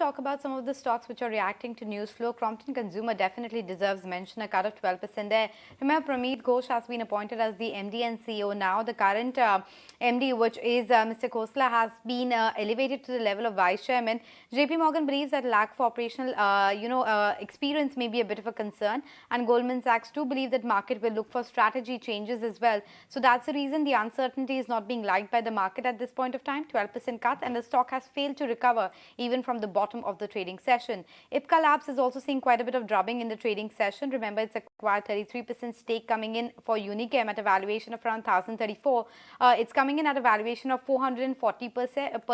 talk about some of the stocks which are reacting to news flow. Crompton Consumer definitely deserves mention, a cut of 12% there. Remember, Pramit Ghosh has been appointed as the MD and CEO now. The current MD, which is Mr. Khosla, has been elevated to the level of Vice Chairman. JP Morgan believes that lack of operational experience may be a bit of a concern, and Goldman Sachs too believe that market will look for strategy changes as well. So that's the reason the uncertainty is not being liked by the market at this point of time. 12% cuts, and the stock has failed to recover even from the bottom of the trading session. Ipca Labs is also seeing quite a bit of drubbing in the trading session. Remember, it's acquired 33% stake coming in for Unichem at a valuation of around 1,034. It's coming in at a valuation of 440 per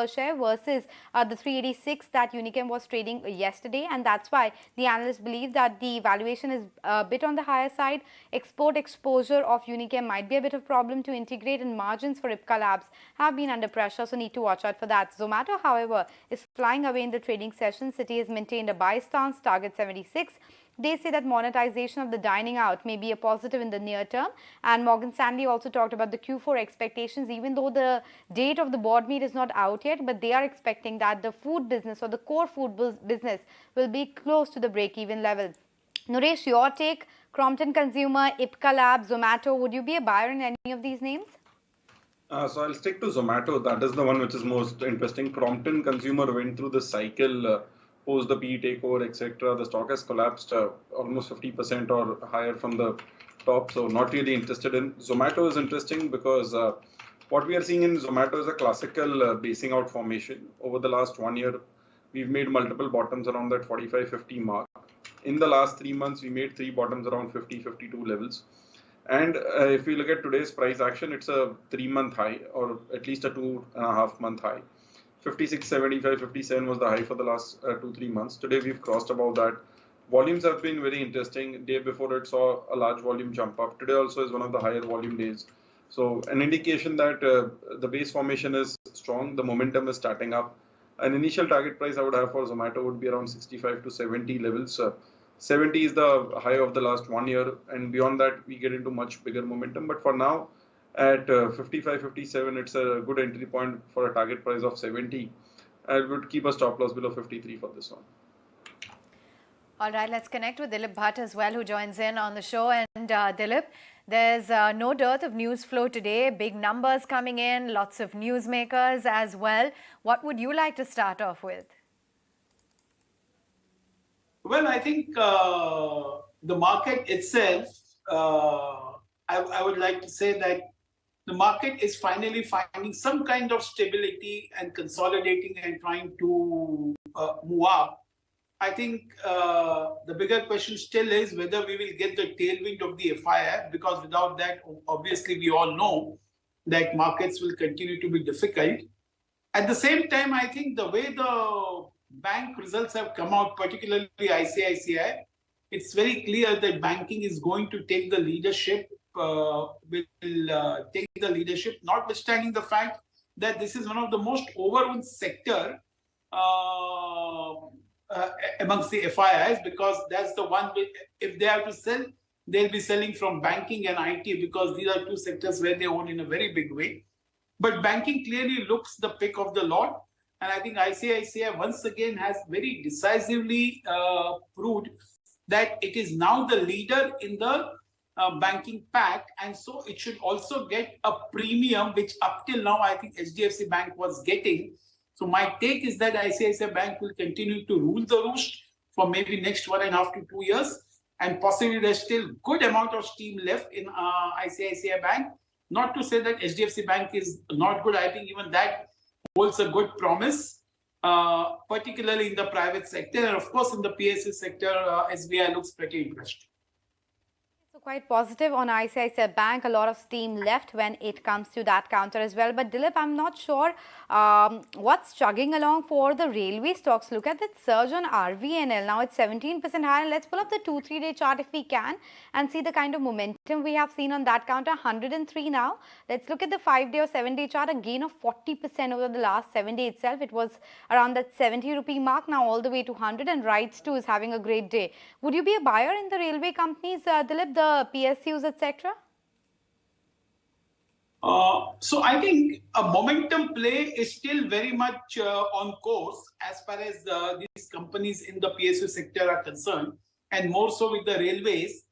share versus the 386 that Unichem was trading yesterday, and that's why the analysts believe that the valuation is a bit on the higher side. Export exposure of Unichem might be a bit of problem to integrate, and margins for Ipca Labs have been under pressure, so need to watch out for that. Zomato, however, is flying away in the trading session. Citi has maintained a buy stance, target 76. They say that monetization of the dining out may be a positive in the near term. And Morgan Stanley also talked about the Q4 expectations, even though the date of the board meet is not out yet, but they are expecting that the food business or the core food business will be close to the break-even level. Nooresh, your take, Crompton Consumer, Ipca Labs, Zomato, would you be a buyer in any of these names? So I'll stick to Zomato. That is the one which is most interesting. Crompton Consumer went through the cycle post the PE takeover, etc. The stock has collapsed almost 50% or higher from the top. So not really interested in. Zomato is interesting because what we are seeing in Zomato is a classical basing out formation. Over the last 1 year, we've made multiple bottoms around that 45-50 mark. In the last 3 months, we made 3 bottoms around 50-52 levels. And if we look at today's price action, it's a 3-month high or at least a 2.5-month high. 56.75, 57 was the high for the last 2-3 months. Today we've crossed above that. Volumes have been very interesting. Day before it saw a large volume jump up. Today also is one of the higher volume days. So an indication that the base formation is strong. The momentum is starting up. An initial target price I would have for Zomato would be around 65 to 70 levels. 70 is the high of the last 1 year, and beyond that we get into much bigger momentum. But for now, at 55, 57, it's a good entry point for a target price of 70. I would keep a stop loss below 53 for this one. All right, let's connect with Dilip Bhat as well, who joins in on the show. And Dilip, there's no dearth of news flow today. Big numbers coming in, lots of newsmakers as well. What would you like to start off with? Well, I think the market itself, I would like to say that the market is finally finding some kind of stability and consolidating and trying to move up. I think the bigger question still is whether we will get the tailwind of the FII, because without that, obviously, we all know that markets will continue to be difficult. At the same time, I think the way the bank results have come out, particularly ICICI, it's very clear that banking is going to take the leadership, notwithstanding the fact that this is one of the most overrun sector amongst the FIIs, because that's the one, if they have to sell, they'll be selling from banking and IT, because these are two sectors where they own in a very big way. But banking clearly looks the pick of the lot. And I think ICICI once again has very decisively proved that it is now the leader in the banking pack. And so it should also get a premium, which up till now, I think HDFC Bank was getting. So my take is that ICICI Bank will continue to rule the roost for maybe next 1.5 to 2 years. And possibly there's still good amount of steam left in ICICI Bank. Not to say that HDFC Bank is not good. I think even that holds a good promise, particularly in the private sector. And of course, in the PSU sector, SBI looks pretty interesting. So quite positive on ICICI Bank. A lot of steam left when it comes to that counter as well. But Dilip, I'm not sure what's chugging along for the railway stocks. Look at that surge on RVNL. Now it's 17% higher. Let's pull up the 2-3 day chart if we can and see the kind of momentum we have seen on that counter. 103 now. Let's look at the 5-day or 7-day chart. A gain of 40% over the last 7 days itself. It was around that 70 rupee mark, now all the way to 100. And Rights too is having a great day. Would you be a buyer in the railway companies, Dilip, the PSUs, etc.? So I think a momentum play is still very much on course as far as these companies in the PSU sector are concerned, and more so with the railways.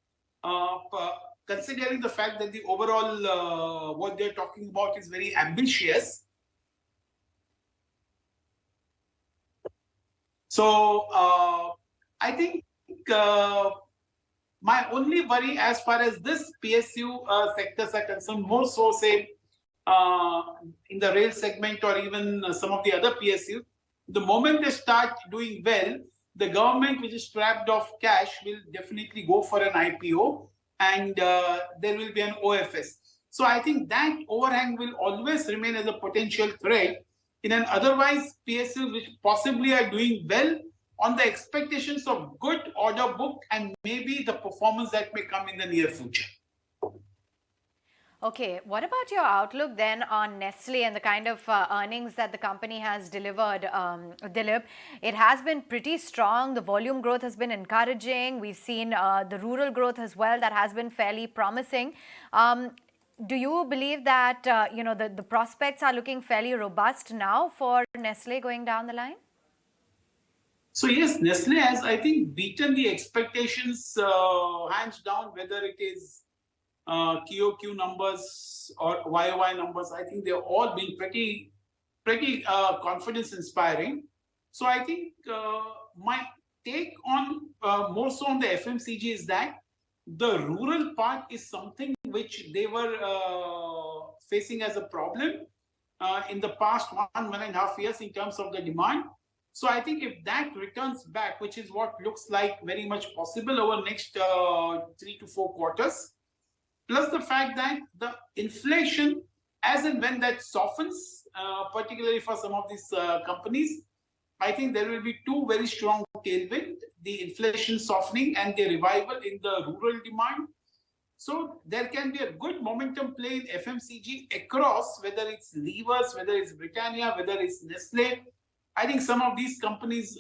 Considering the fact that the overall what they're talking about is very ambitious. So I think my only worry as far as this PSU sectors are concerned, more so say uh, in the rail segment or even some of the other PSU, the moment they start doing well, the government which is strapped of cash will definitely go for an IPO and there will be an OFS. So I think that overhang will always remain as a potential threat in an otherwise PSU which possibly are doing well on the expectations of good order book and maybe the performance that may come in the near future. Okay, what about your outlook then on Nestle and the kind of earnings that the company has delivered, Dilip? It has been pretty strong. The volume growth has been encouraging. We've seen the rural growth as well that has been fairly promising. Do you believe that the prospects are looking fairly robust now for Nestle going down the line? So yes, Nestle has, I think, beaten the expectations hands down, whether it is QOQ numbers or YOY numbers. I think they've all been pretty confidence inspiring. So I think my take on more so on the FMCG is that the rural part is something which they were facing as a problem in the past 1.5 years in terms of the demand. So I think if that returns back, which is what looks like very much possible over next 3 to 4 quarters, plus the fact that the inflation, as and when that softens, particularly for some of these companies, I think there will be two very strong tailwind, the inflation softening and the revival in the rural demand. So there can be a good momentum play in FMCG across, whether it's Levers, whether it's Britannia, whether it's Nestle. I think some of these companies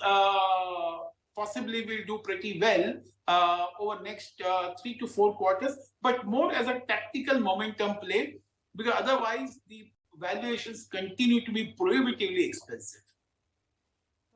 possibly will do pretty well over next 3 to 4 quarters, but more as a tactical momentum play, because otherwise the valuations continue to be prohibitively expensive.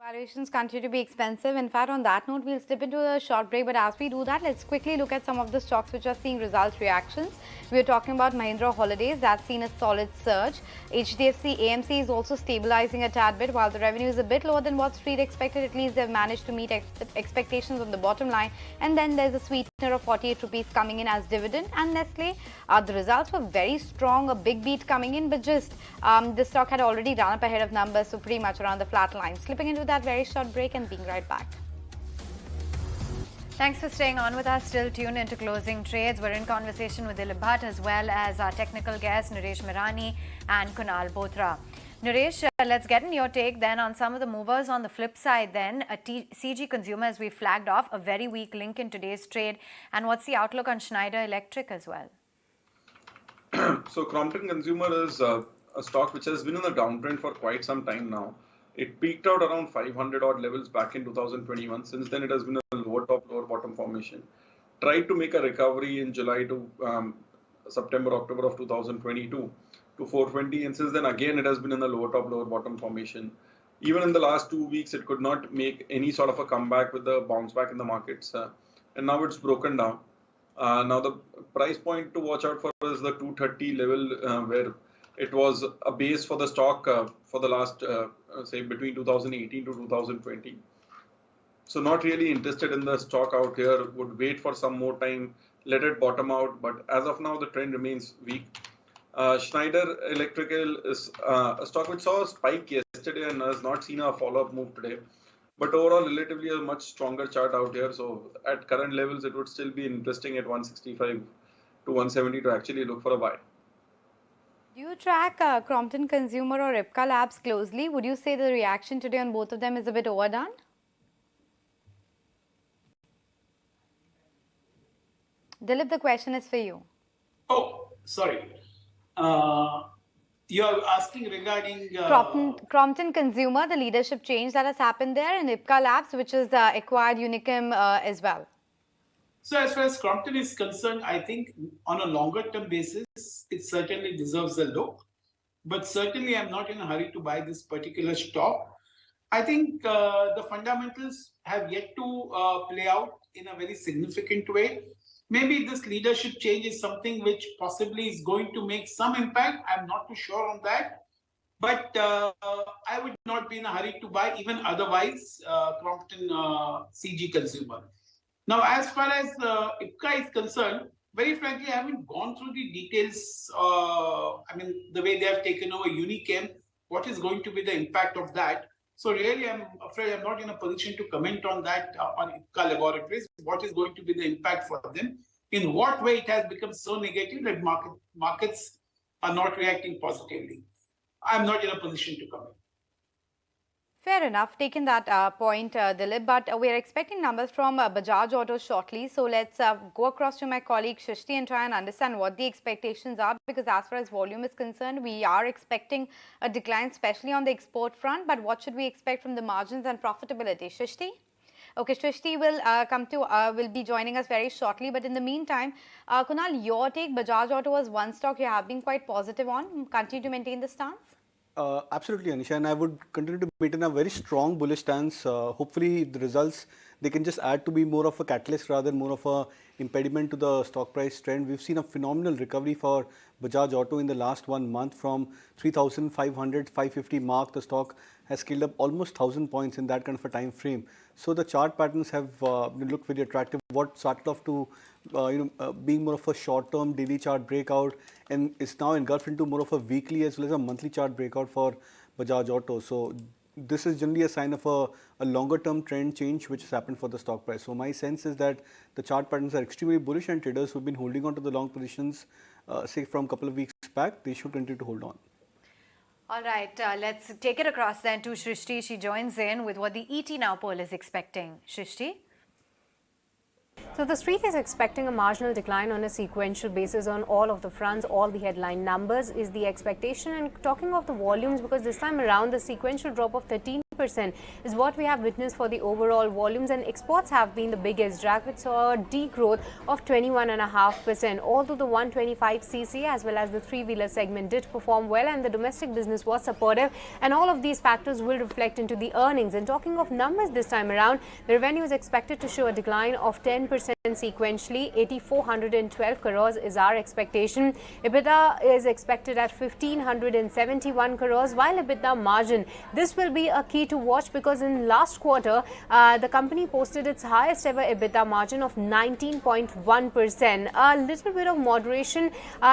Valuations continue to be expensive. In fact, on that note, we'll slip into a short break. But as we do that, let's quickly look at some of the stocks which are seeing results reactions. We're talking about Mahindra Holidays. That's seen a solid surge. HDFC AMC is also stabilizing a tad bit. While the revenue is a bit lower than what Street expected, at least they've managed to meet expectations on the bottom line. And then there's a sweetener of 48 rupees coming in as dividend. And Nestle, the results were very strong. A big beat coming in, but just the stock had already run up ahead of numbers, so pretty much around the flat line. Slipping into that very short break and being right back. Thanks for staying on with us. Still tuned into closing trades. We're in conversation with Dilip Bhat as well as our technical guests Nooresh Merani and Kunal Bothra. Nooresh, let's get in your take then on some of the movers on the flip side then. CG Consumer, as we flagged off, a very weak link in today's trade. And what's the outlook on Schneider Electric as well? So Crompton Consumer is a stock which has been in the downtrend for quite some time now. It peaked out around 500 odd levels back in 2021. Since then, it has been a lower top, lower bottom formation. Tried to make a recovery in July to September, October of 2022 to 420. And since then, again, it has been in the lower top, lower bottom formation. Even in the last 2 weeks, it could not make any sort of a comeback with the bounce back in the markets. And now it's broken down. Now, the price point to watch out for is the 230 level where it was a base for the stock for the last, say, between 2018 to 2020. So not really interested in the stock out here, would wait for some more time, let it bottom out. But as of now, the trend remains weak. Schneider Electrical is a stock which saw a spike yesterday and has not seen a follow-up move today. But overall, relatively a much stronger chart out here. So at current levels, it would still be interesting at 165 to 170 to actually look for a buy. Do you track Crompton Consumer or Ipca Labs closely? Would you say the reaction today on both of them is a bit overdone? Dilip, the question is for you. Oh, sorry. You're asking regarding Crompton Consumer, the leadership change that has happened there, and Ipca Labs, which is acquired Unichem as well. So as far as Crompton is concerned, I think on a longer term basis, it certainly deserves a look. But certainly, I'm not in a hurry to buy this particular stock. I think the fundamentals have yet to play out in a very significant way. Maybe this leadership change is something which possibly is going to make some impact. I'm not too sure on that. But I would not be in a hurry to buy even otherwise Crompton CG Consumer. Now, as far as IPCA is concerned, very frankly, I haven't gone through the details. The way they have taken over Unichem, what is going to be the impact of that? So really, I'm afraid I'm not in a position to comment on that on IPCA Laboratories. What is going to be the impact for them? In what way it has become so negative that markets are not reacting positively? I'm not in a position to comment. Fair enough, taking that point, Dilip, but we're expecting numbers from Bajaj Auto shortly. So let's go across to my colleague Shrishti and try and understand what the expectations are, because as far as volume is concerned, we are expecting a decline, especially on the export front. But what should we expect from the margins and profitability? Shrishti? Okay, Shrishti will be joining us very shortly. But in the meantime, Kunal, your take, Bajaj Auto was one stock you have been quite positive on. Continue to maintain the stance? Absolutely, Anisha, and I would continue to maintain a very strong bullish stance. Hopefully, the results, they can just add to be more of a catalyst rather than more of a impediment to the stock price trend. We've seen a phenomenal recovery for Bajaj Auto in the last 1 month from 3,500, 550 mark. The stock has scaled up almost 1,000 points in that kind of a time frame. So the chart patterns have looked very attractive. What started off to being more of a short-term daily chart breakout and is now engulfed into more of a weekly as well as a monthly chart breakout for Bajaj Auto. So this is generally a sign of a longer-term trend change which has happened for the stock price. So my sense is that the chart patterns are extremely bullish, and traders who've been holding on to the long positions, say from a couple of weeks back, they should continue to hold on. All right, let's take it across then to Shrishti. She joins in with what the ET Now poll is expecting. Shrishti? So the street is expecting a marginal decline on a sequential basis on all of the fronts. All the headline numbers is the expectation. And talking of the volumes, because this time around the sequential drop of 13% is what we have witnessed for the overall volumes, and exports have been the biggest drag, which saw a degrowth of 21.5%. Although the 125cc as well as the three-wheeler segment did perform well, and the domestic business was supportive, and all of these factors will reflect into the earnings. And talking of numbers this time around, the revenue is expected to show a decline of 10% sequentially. 8,412 crores is our expectation. EBITDA is expected at 1,571 crores, while EBITDA margin, this will be a key to watch, because in last quarter the company posted its highest ever EBITDA margin of 19.1%. A little bit of moderation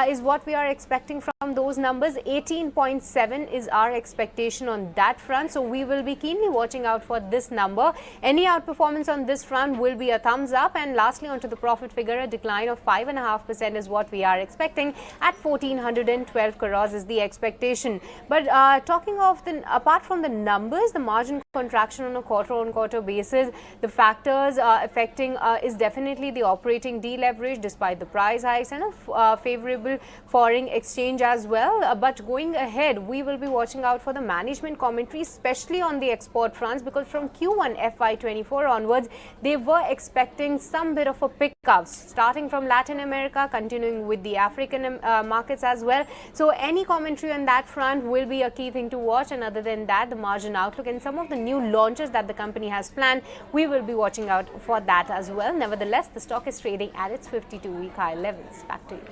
is what we are expecting from those numbers. 18.7 is our expectation on that front, so we will be keenly watching out for this number. Any outperformance on this front will be a thumbs up. And lastly, onto the profit figure, a decline of 5.5% is what we are expecting. At 1,412 crores is the expectation. But talking of apart from the numbers, the margin contraction on a quarter-on-quarter basis, the factors affecting is definitely the operating deleverage despite the price hikes and a favorable foreign exchange as well. But going ahead, we will be watching out for the management commentary, especially on the export fronts, because from Q1 FY24 onwards, they were expecting some bit of a pickup, starting from Latin America, continuing with the African markets as well. So any commentary on that front will be a key thing to watch. And other than that, the margin outlook and some of the new launches that the company has planned, we will be watching out for that as well. Nevertheless, the stock is trading at its 52-week high levels. Back to you.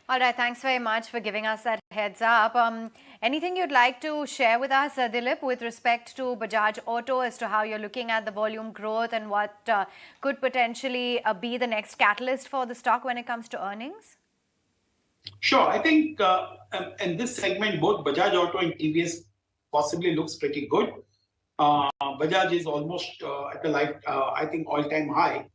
All right, thanks very much for giving us that heads up. Anything you'd like to share with us, Dilip, with respect to Bajaj Auto, as to how you're looking at the volume growth and what could potentially be the next catalyst for the stock when it comes to earnings? Sure. I think in this segment, both Bajaj Auto and TVS possibly looks pretty good. Bajaj is almost at I think, all-time high.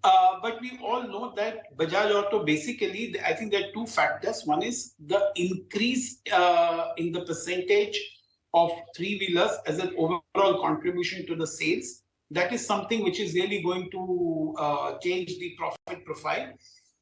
But we all know that Bajaj Auto, basically, I think there are two factors. One is the increase in the percentage of three-wheelers as an overall contribution to the sales. That is something which is really going to change the profit profile,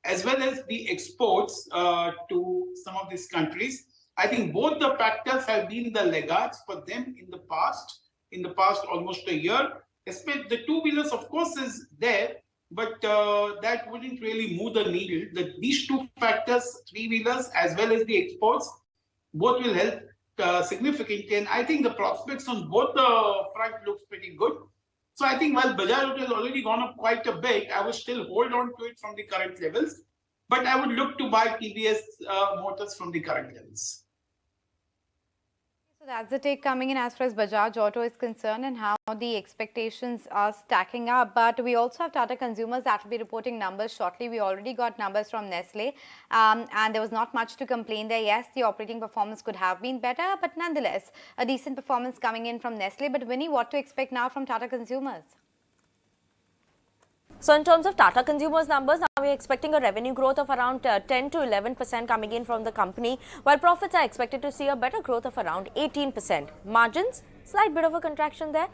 as well as the exports to some of these countries. I think both the factors have been the laggards for them in the past almost a year. Especially the two-wheelers, of course, is there. but that wouldn't really move the needle. These two factors, three-wheelers as well as the exports, both will help significantly. And I think the prospects on both the front looks pretty good. So I think while Bajaj Auto has already gone up quite a bit, I would still hold on to it from the current levels. But I would look to buy TVS Motors from the current levels. So that's the take coming in as far as Bajaj Auto is concerned and how the expectations are stacking up. But we also have Tata Consumers that will be reporting numbers shortly. We already got numbers from Nestle and there was not much to complain there. Yes, the operating performance could have been better, but nonetheless, a decent performance coming in from Nestle. But Winnie, what to expect now from Tata Consumers? So in terms of Tata Consumers numbers, now we're expecting a revenue growth of around 10 to 11% coming in from the company, while profits are expected to see a better growth of around 18%. Margins, slight bit of a contraction there.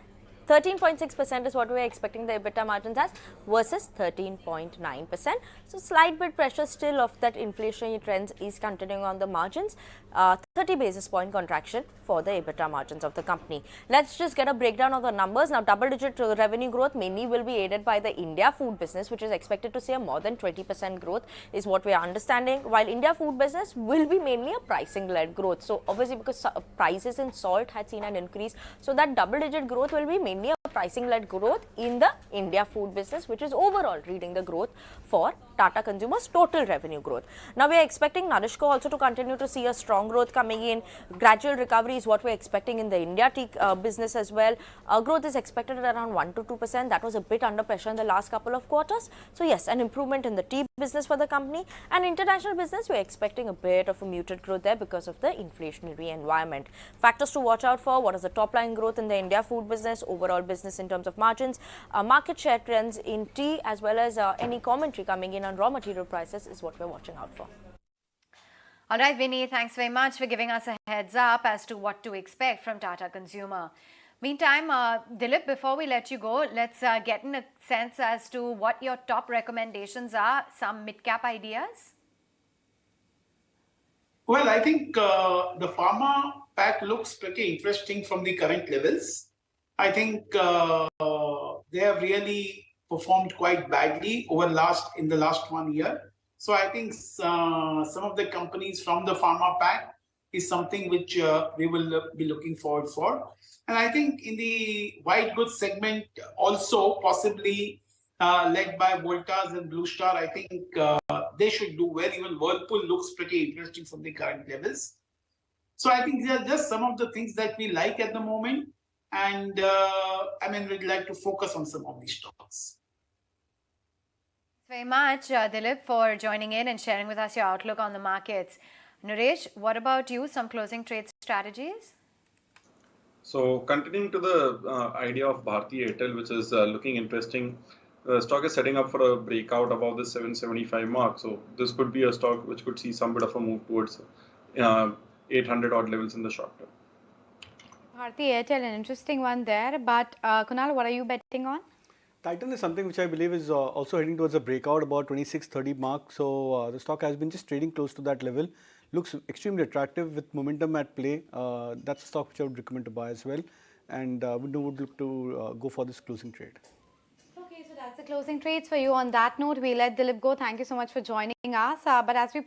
13.6% is what we are expecting the EBITDA margins as versus 13.9%. So slight bit pressure still of that inflationary trends is continuing on the margins. 30 basis point contraction for the EBITDA margins of the company. Let's just get a breakdown of the numbers. Now double-digit revenue growth mainly will be aided by the India food business, which is expected to see a more than 20% growth is what we are understanding, while India food business will be mainly a pricing-led growth. So obviously because prices in salt had seen an increase, so that double-digit growth will be mainly a pricing-led growth in the India food business, which is overall leading the growth for Tata Consumers' total revenue growth. Now we are expecting Nourishco also to continue to see a strong growth coming in. Gradual recovery is what we are expecting in the India tea business as well. Growth is expected at around 1 to 2%. That was a bit under pressure in the last couple of quarters. So yes, an improvement in the tea business for the company. And international business, we are expecting a bit of a muted growth there because of the inflationary environment. Factors to watch out for: what is the top line growth in the India food business, overall business in terms of margins, market share trends in tea, as well as any commentary coming in on raw material prices is what we're watching out for. All right, Vinny, thanks very much for giving us a heads up as to what to expect from Tata Consumer. Meantime, Dilip, before we let you go, let's get in a sense as to what your top recommendations are, some mid-cap ideas. Well, I think the pharma pack looks pretty interesting from the current levels. I think they have really performed quite badly in the last 1 year. So I think some of the companies from the pharma pack is something which we will be looking forward for. And I think in the white goods segment also possibly led by Voltas and Blue Star, I think they should do well. Even Whirlpool looks pretty interesting from the current levels. So I think these are just some of the things that we like at the moment. And we'd like to focus on some of these stocks. Thanks very much, Dilip, for joining in and sharing with us your outlook on the markets. Nooresh, what about you? Some closing trade strategies? So continuing to the idea of Bharti Airtel, which is looking interesting, the stock is setting up for a breakout above the 775 mark. So this could be a stock which could see some bit of a move towards 800 odd levels in the short term. Bharti Airtel, an interesting one there. But Kunal, what are you betting on? Titan is something which I believe is also heading towards a breakout about 2630 mark. So the stock has been just trading close to that level. Looks extremely attractive with momentum at play. That's a stock which I would recommend to buy as well. And would look to go for this closing trade. Okay, so that's the closing trades for you. On that note, we let Dilip go. Thank you so much for joining us. But as we